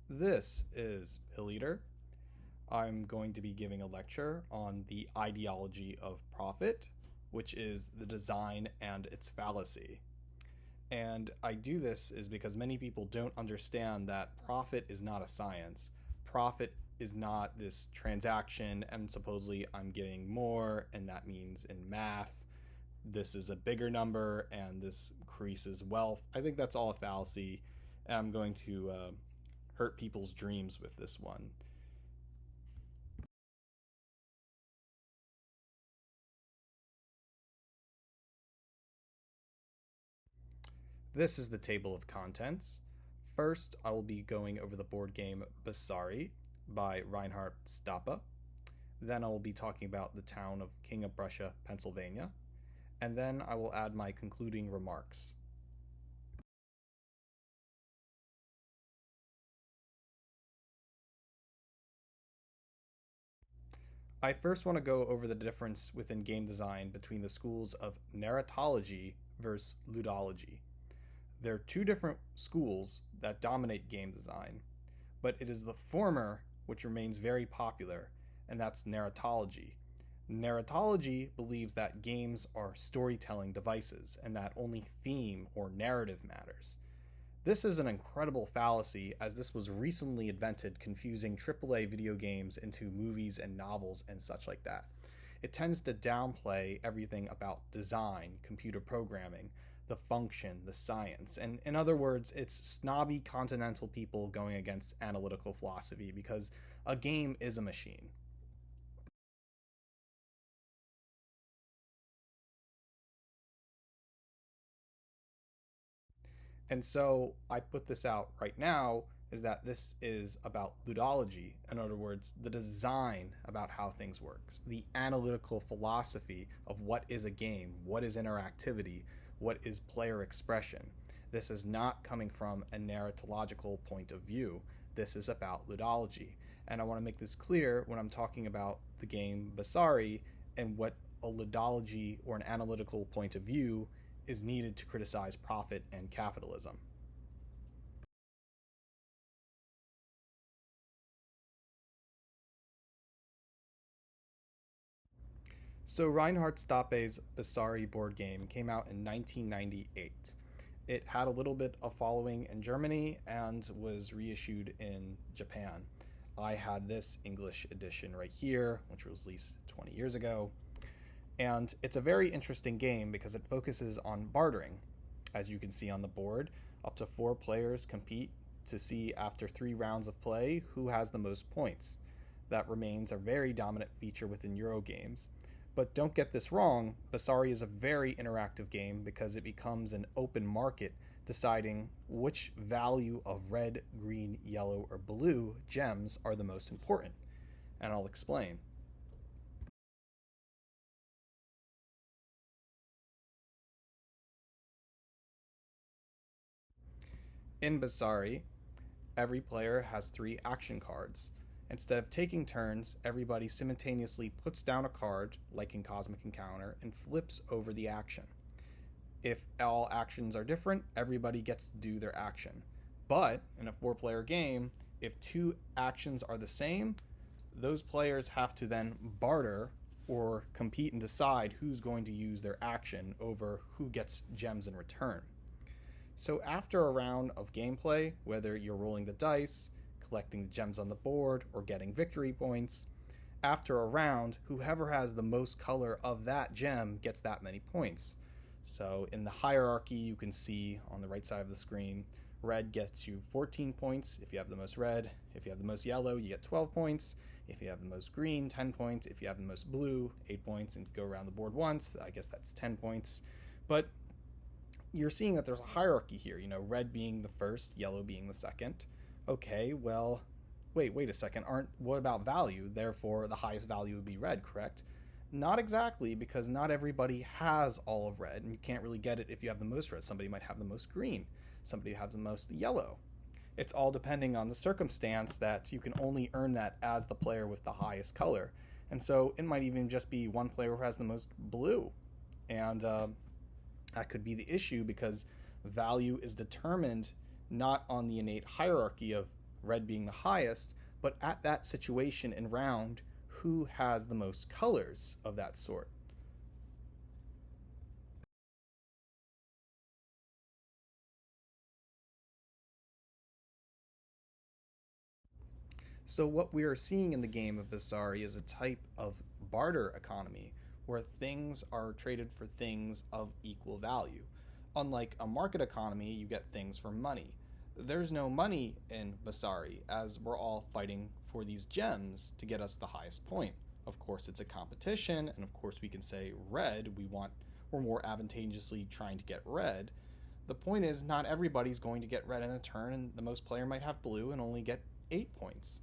This is pilleater. I'm going to be giving a lecture on the ideology of profit, which is the design and its fallacy. And I do this is because many people don't understand that profit is not a science. Profit is not this transaction, and supposedly I'm getting more, and that means in math, this is a bigger number and this increases wealth. I think that's all a fallacy. I'm going to hurt people's dreams with this one. This is the table of contents. First, I will be going over the board game Basari by Reinhard Stappa. Then I will be talking about the town of King of Prussia, Pennsylvania. And then I will add my concluding remarks. I first want to go over the difference within game design between the schools of narratology versus ludology. There are two different schools that dominate game design, but it is the former which remains very popular, and that's narratology. Narratology believes that games are storytelling devices and that only theme or narrative matters. This is an incredible fallacy, as this was recently invented, confusing AAA video games into movies and novels and such like that. It tends to downplay everything about design, computer programming, the function, the science. And in other words, it's snobby continental people going against analytical philosophy because a game is a machine. And so I put this out right now is that this is about ludology. In other words, the design about how things works, the analytical philosophy of what is a game, what is interactivity, what is player expression. This is not coming from a narratological point of view. This is about ludology. And I want to make this clear when I'm talking about the game Basari and what a ludology or an analytical point of view is needed to criticize profit and capitalism. So Reinhard Stappe's Basari board game came out in 1998. It had a little bit of following in Germany and was reissued in Japan. I had this English edition right here, which was released 20 years ago. And it's a very interesting game because it focuses on bartering. As you can see on the board, up to four players compete to see after 3 rounds of play who has the most points. That remains a very dominant feature within Euro games. But don't get this wrong, Basari is a very interactive game because it becomes an open market deciding which value of red, green, yellow, or blue gems are the most important. And I'll explain. In Basari, every player has 3 action cards. Instead of taking turns, everybody simultaneously puts down a card, like in Cosmic Encounter, and flips over the action. If all actions are different, everybody gets to do their action. But in a 4 player game, if 2 actions are the same, those players have to then barter or compete and decide who's going to use their action over who gets gems in return. So after a round of gameplay, whether you're rolling the dice, collecting the gems on the board, or getting victory points, after a round, whoever has the most color of that gem gets that many points. So in the hierarchy, you can see on the right side of the screen, red gets you 14 points if you have the most red. If you have the most yellow, you get 12 points. If you have the most green, 10 points. If you have the most blue, 8 points. And if you go around the board once, I guess that's 10 points. But you're seeing that there's a hierarchy here, red being the first, yellow being the second. Okay, well, wait a second. Aren't what about value? Therefore, the highest value would be red, correct? Not exactly, because not everybody has all of red, and you can't really get it if you have the most red. Somebody might have the most green, somebody have the most yellow. It's all depending on the circumstance that you can only earn that as the player with the highest color. And so it might even just be one player who has the most blue. And that could be the issue because value is determined not on the innate hierarchy of red being the highest, but at that situation and round, who has the most colors of that sort? So, what we are seeing in the game of Basari is a type of barter economy where things are traded for things of equal value. Unlike a market economy, you get things for money. There's no money in Basari as we're all fighting for these gems to get us the highest point. Of course, it's a competition, and of course, we can say red, we're more advantageously trying to get red. The point is, not everybody's going to get red in a turn, and the most player might have blue and only get 8 points.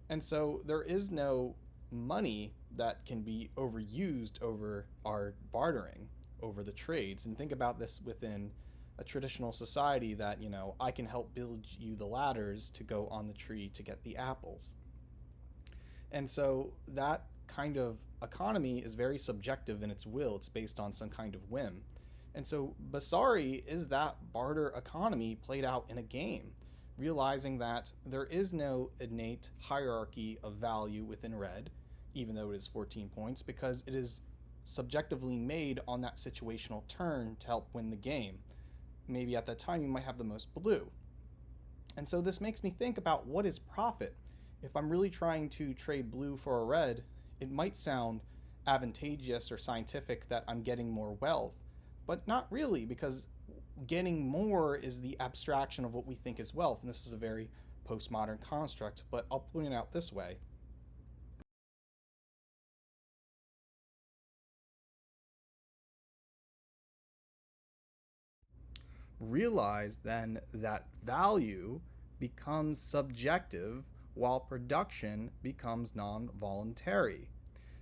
And so there is no money that can be overused over our bartering, over the trades. And think about this within a traditional society that, I can help build you the ladders to go on the tree to get the apples. And so that kind of economy is very subjective in its will. It's based on some kind of whim. And so Basari is that barter economy played out in a game, realizing that there is no innate hierarchy of value within red, even though it is 14 points, because it is subjectively made on that situational turn to help win the game. Maybe at that time you might have the most blue. And so this makes me think about what is profit. If I'm really trying to trade blue for a red, it might sound advantageous or scientific that I'm getting more wealth, but not really, because getting more is the abstraction of what we think is wealth, and this is a very postmodern construct, but I'll point it out this way. Realize then that value becomes subjective while production becomes non voluntary.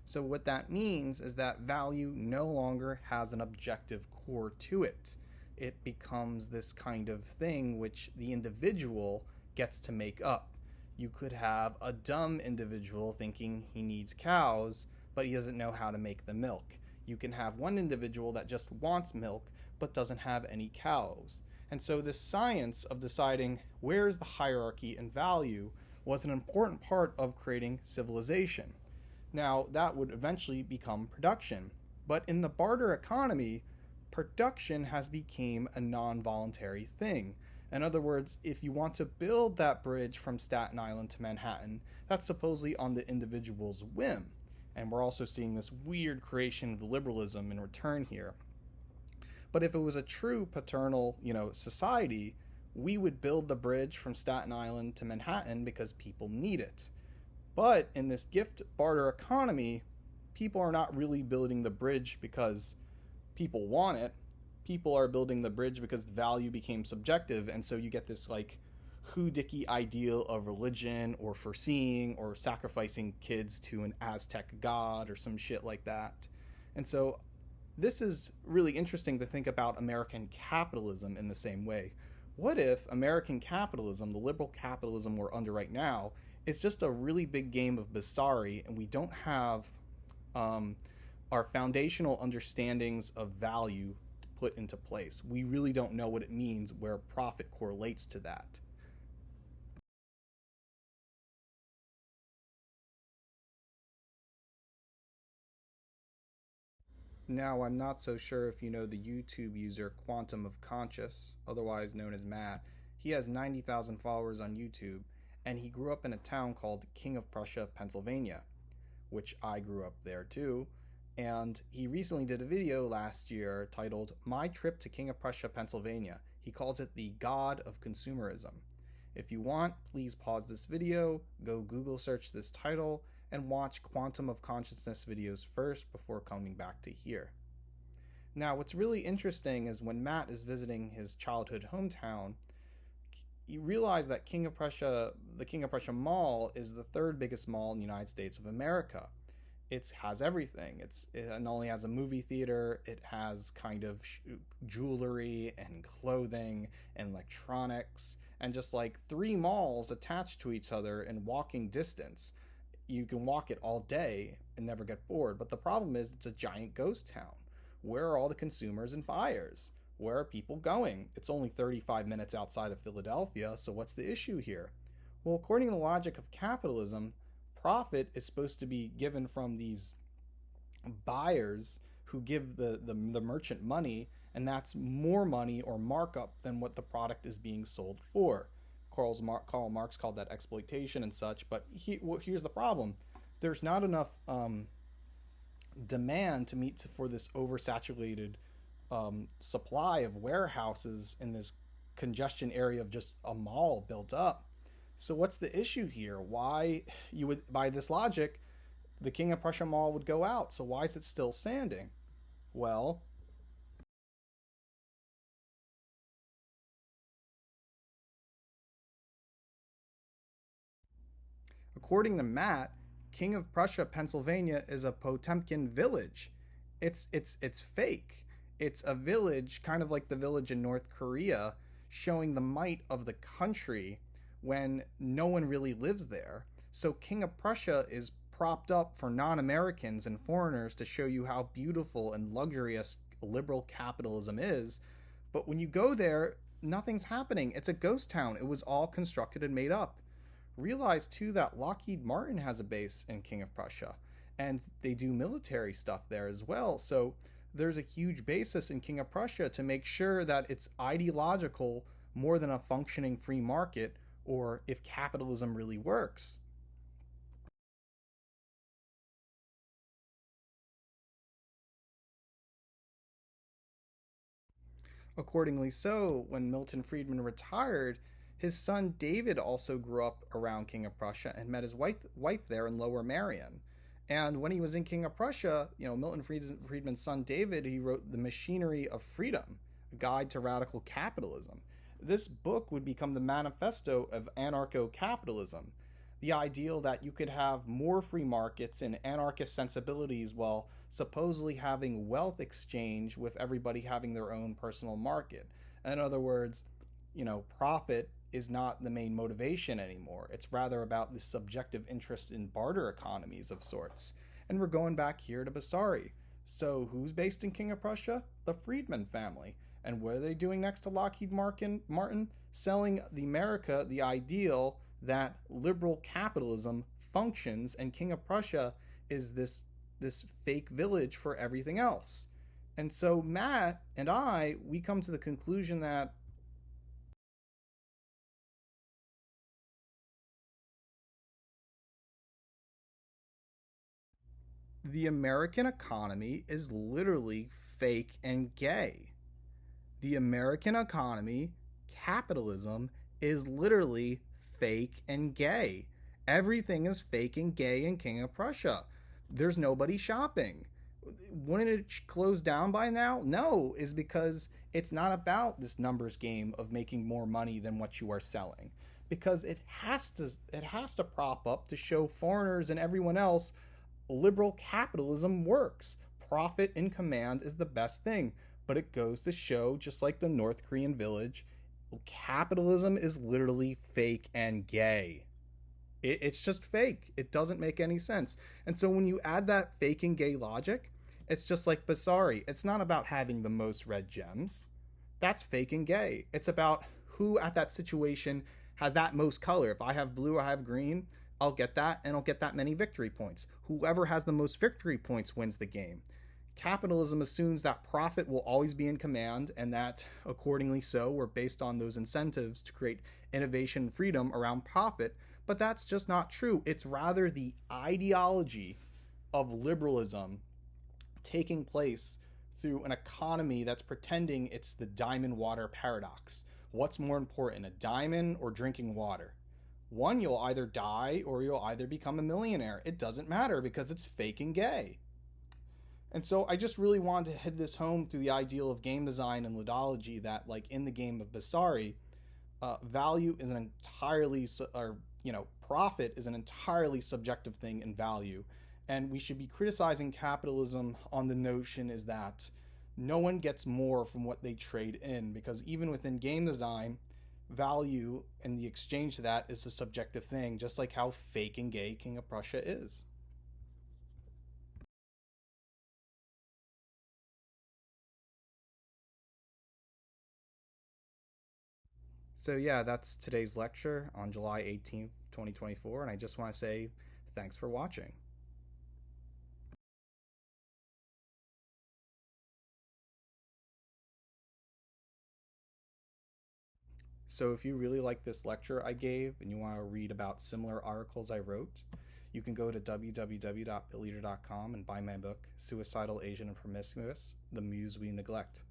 So, what that means is that value no longer has an objective core to it. It becomes this kind of thing which the individual gets to make up. You could have a dumb individual thinking he needs cows, but he doesn't know how to make the milk. You can have one individual that just wants milk, but doesn't have any cows. And so, this science of deciding where is the hierarchy and value was an important part of creating civilization. Now, that would eventually become production. But in the barter economy, production has become a non-voluntary thing. In other words, if you want to build that bridge from Staten Island to Manhattan, that's supposedly on the individual's whim. And we're also seeing this weird creation of liberalism in return here. But if it was a true paternal, society, we would build the bridge from Staten Island to Manhattan because people need it. But in this gift barter economy, people are not really building the bridge because people want it. People are building the bridge because the value became subjective, and so you get this like hoodicky ideal of religion or foreseeing or sacrificing kids to an Aztec god or some shit like that. And so this is really interesting to think about American capitalism in the same way. What if American capitalism, the liberal capitalism we're under right now, is just a really big game of Basari, and we don't have our foundational understandings of value to put into place? We really don't know what it means where profit correlates to that. Now, I'm not so sure if you know the YouTube user Quantum of Conscious, otherwise known as Matt. He has 90,000 followers on YouTube, and he grew up in a town called King of Prussia, Pennsylvania, which I grew up there too. And he recently did a video last year titled My Trip to King of Prussia, Pennsylvania. He calls it the God of Consumerism. If you want, please pause this video, go Google search this title, and watch Quantum of Consciousness videos first before coming back to here. Now, what's really interesting is when Matt is visiting his childhood hometown, you realize that the King of Prussia Mall is the third biggest mall in the United States of America. It has everything. It not only has a movie theater, it has kind of jewelry and clothing and electronics, and just like three malls attached to each other in walking distance. You can walk it all day and never get bored. But the problem is, it's a giant ghost town. Where are all the consumers and buyers? Where are people going? It's only 35 minutes outside of Philadelphia, so what's the issue here? Well, according to the logic of capitalism, profit is supposed to be given from these buyers who give the merchant money, and that's more money or markup than what the product is being sold for. Karl Marx called that exploitation and such, but here's the problem: there's not enough demand to meet for this oversaturated supply of warehouses in this congestion area of just a mall built up. So what's the issue here? Why you would, by this logic, the King of Prussia Mall would go out. So why is it still standing? Well, according to Matt, King of Prussia, Pennsylvania is a Potemkin village. It's fake. It's a village, kind of like the village in North Korea, showing the might of the country when no one really lives there. So King of Prussia is propped up for non-Americans and foreigners to show you how beautiful and luxurious liberal capitalism is. But when you go there, nothing's happening. It's a ghost town. It was all constructed and made up. Realize too that Lockheed Martin has a base in King of Prussia, and they do military stuff there as well. So there's a huge basis in King of Prussia to make sure that it's ideological more than a functioning free market, or if capitalism really works. Accordingly, so when Milton Friedman retired, his son David also grew up around King of Prussia and met his wife there in Lower Merion. And when he was in King of Prussia, Milton Friedman's son David, he wrote The Machinery of Freedom, a guide to radical capitalism. This book would become the manifesto of anarcho capitalism, the ideal that you could have more free markets and anarchist sensibilities while supposedly having wealth exchange with everybody having their own personal market. In other words, profit is not the main motivation anymore. It's rather about the subjective interest in barter economies of sorts. And we're going back here to Basari. So, who's based in King of Prussia? The Friedman family. And what are they doing next to Lockheed Martin? Selling the America the ideal that liberal capitalism functions, and King of Prussia is this fake village for everything else. And so Matt and we come to the conclusion that the American economy is literally fake and gay. The American economy, capitalism, is literally fake and gay. Everything is fake and gay in King of Prussia. There's nobody shopping. Wouldn't it close down by now? No, is because it's not about this numbers game of making more money than what you are selling. Because it has to prop up to show foreigners and everyone else liberal capitalism works. Profit in command is the best thing. But it goes to show, just like the North Korean village, capitalism is literally fake and gay. It's just fake. It doesn't make any sense. And so when you add that fake and gay logic, it's just like Basari. It's not about having the most red gems. That's fake and gay. It's about who at that situation has that most color. If I have blue, I have green, I'll get that, and I'll get that many victory points. Whoever has the most victory points wins the game. Capitalism assumes that profit will always be in command, and that accordingly so we're based on those incentives to create innovation and freedom around profit. But that's just not true. It's rather the ideology of liberalism taking place through an economy that's pretending it's the diamond water paradox. What's more important, a diamond or drinking water? One, you'll either die or you'll either become a millionaire. It doesn't matter because it's fake and gay. And so I just really wanted to hit this home through the ideal of game design and ludology that, like in the game of Basari, value is an entirely, or profit is an entirely subjective thing in value, and we should be criticizing capitalism on the notion is that no one gets more from what they trade in, because even within game design, value and the exchange to that is a subjective thing, just like how fake and gay King of Prussia is. So, yeah, that's today's lecture on July 18th, 2024. And I just want to say thanks for watching. So, if you really like this lecture I gave and you want to read about similar articles I wrote, you can go to www.pilleater.com and buy my book, Suicidal Asian and Promiscuous: The Muse We Neglect.